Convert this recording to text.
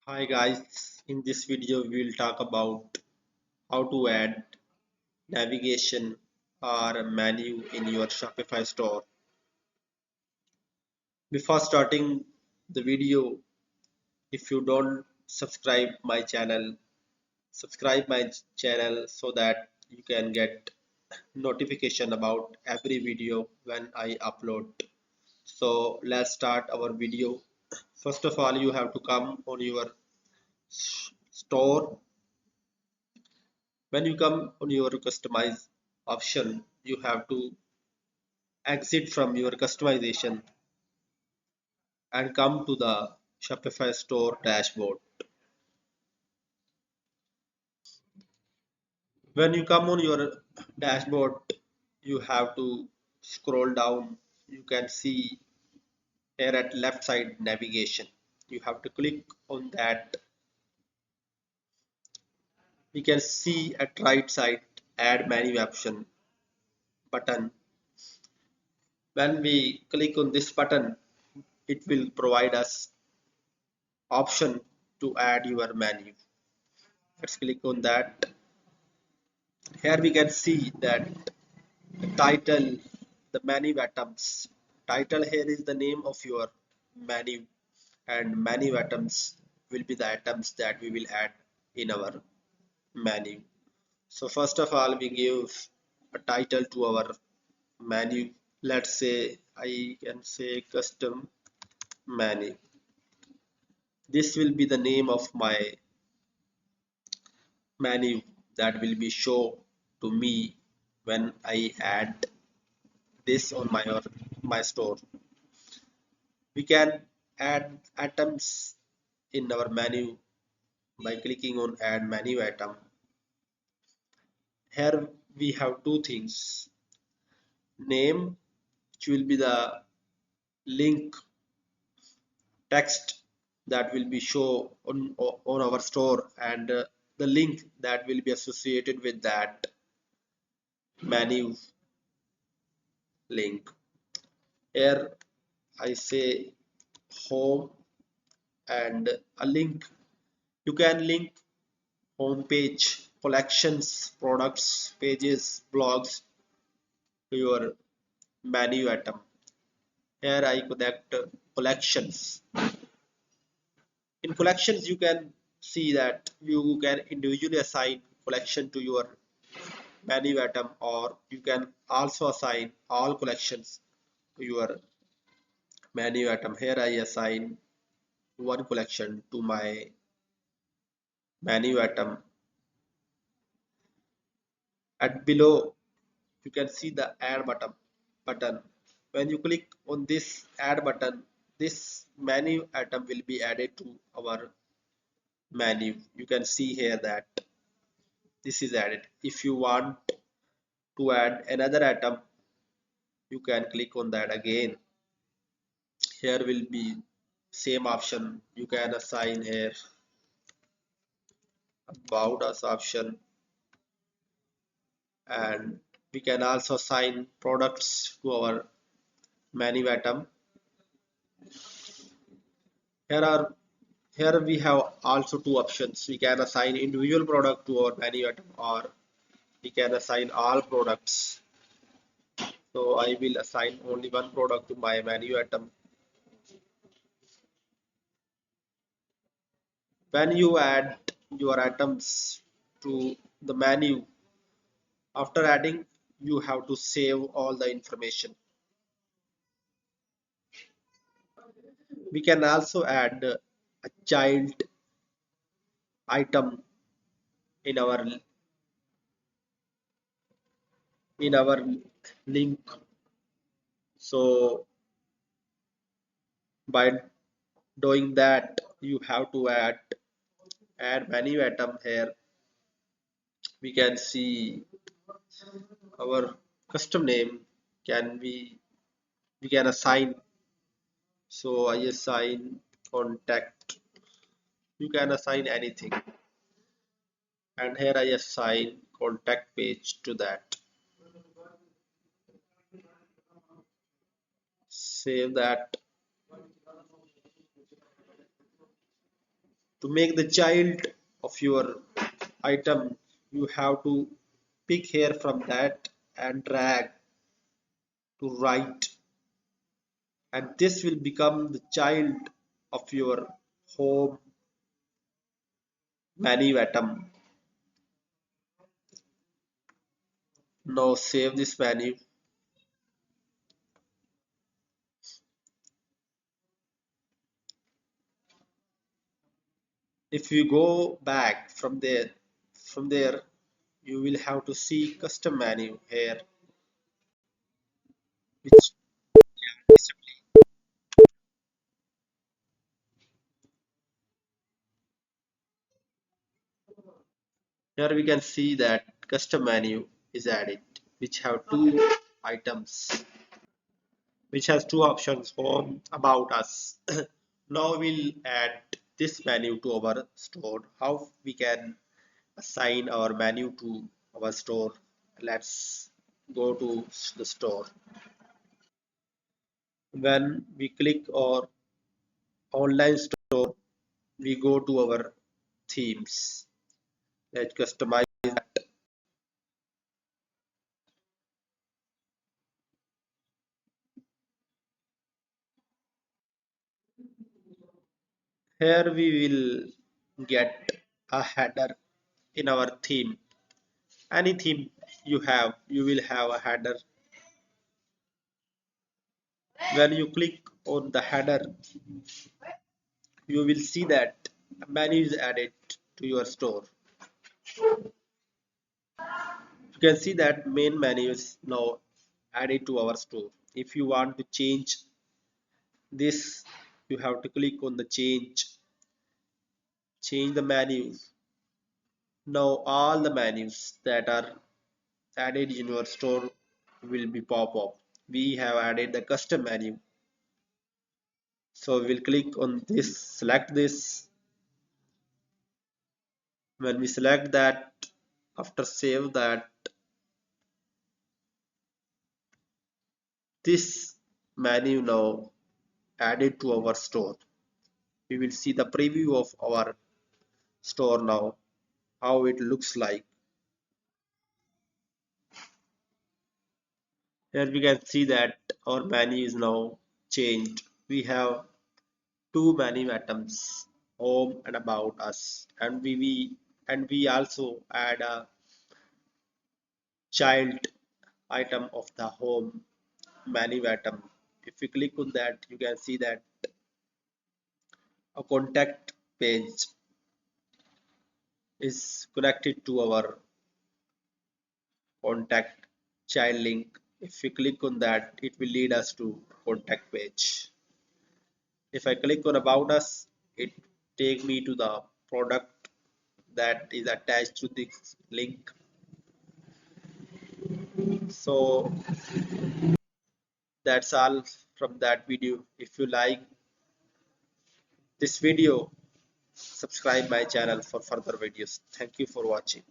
Hi guys, in this video we will talk about how to add navigation or a menu in your Shopify store. Before starting the video, if you don't subscribe my channel so that you can get notification about every video when I upload. So let's start our video. First of all, you have to come on your store. When you come on your customize option, you have to exit from your customization and come to the Shopify store dashboard. When you come on your dashboard, you have to scroll down. You can see here at left side navigation. You have to click on that. We can see at right side add menu option button. When we click on this button, it will provide us option to add your menu. Let's click on that. Here we can see that the title, the menu items. Title here is the name of your menu, and menu items will be the items that we will add in our menu. So first of all, we give a title to our menu. Let's say I can say custom menu. This will be the name of my menu that will be shown to me when I add this on my store. We can add items in our menu by clicking on add menu item. Here we have two things: name, which will be the link text that will be shown on our store, and the link that will be associated with that menu link. Here I say home and a link. You can link home page, collections, products, pages, blogs to your menu item. Here I connect collections. In collections, you can see that you can individually assign collection to your menu item, or you can also assign all collections to your menu item. Here I assign one collection to my menu item. At below, you can see the add button. When you click on this add button, this menu item will be added to our menu. You can see here that this is added. If you want to add another item, you can click on that again. Here will be same option. You can assign here about us option, and we can also assign products to our menu item. Here are Here we have also two options. We can assign individual product to our menu item, or we can assign all products. So I will assign only one product to my menu item. When you add your items to the menu, after adding, you have to save all the information. We can also add a child item in our link. So by doing that, you have to add menu item. Here we can see our custom name. Can we can assign. So I assign contact. You can assign anything, and here I assign contact page to that. Save that. To make the child of your item, you have to pick here from that and drag to right, and this will become the child of your home menu item. Now save this menu. If you go back from there you will have to see custom menu here, which here we can see that custom menu is added, which have two items, which has two options: home, about us. Now we'll add this menu to our store. How we can assign our menu to our store? Let's go to the store. When we click our online store, we go to our themes. Let's customize that. Here we will get a header in our theme. Any theme you have, you will have a header. When you click on the header, you will see that a menu is added to your store. You can see that main menu is now added to our store. If you want to change this, you have to click on the change the menus. Now all the menus that are added in your store will be pop up. We have added the custom menu, so we'll click on this, select this. When we select that, after save that, this menu now added to our store. We will see the preview of our store now, how it looks like. Here we can see that our menu is now changed. We have two menu items, home and about us, and we also add a child item of the home menu item. If you click on that, you can see that a contact page is connected to our contact child link. If we click on that, it will lead us to contact page. If I click on about us, it take me to the product that is attached to this link. So that's all from that video. If you like this video, subscribe my channel for further videos. Thank you for watching.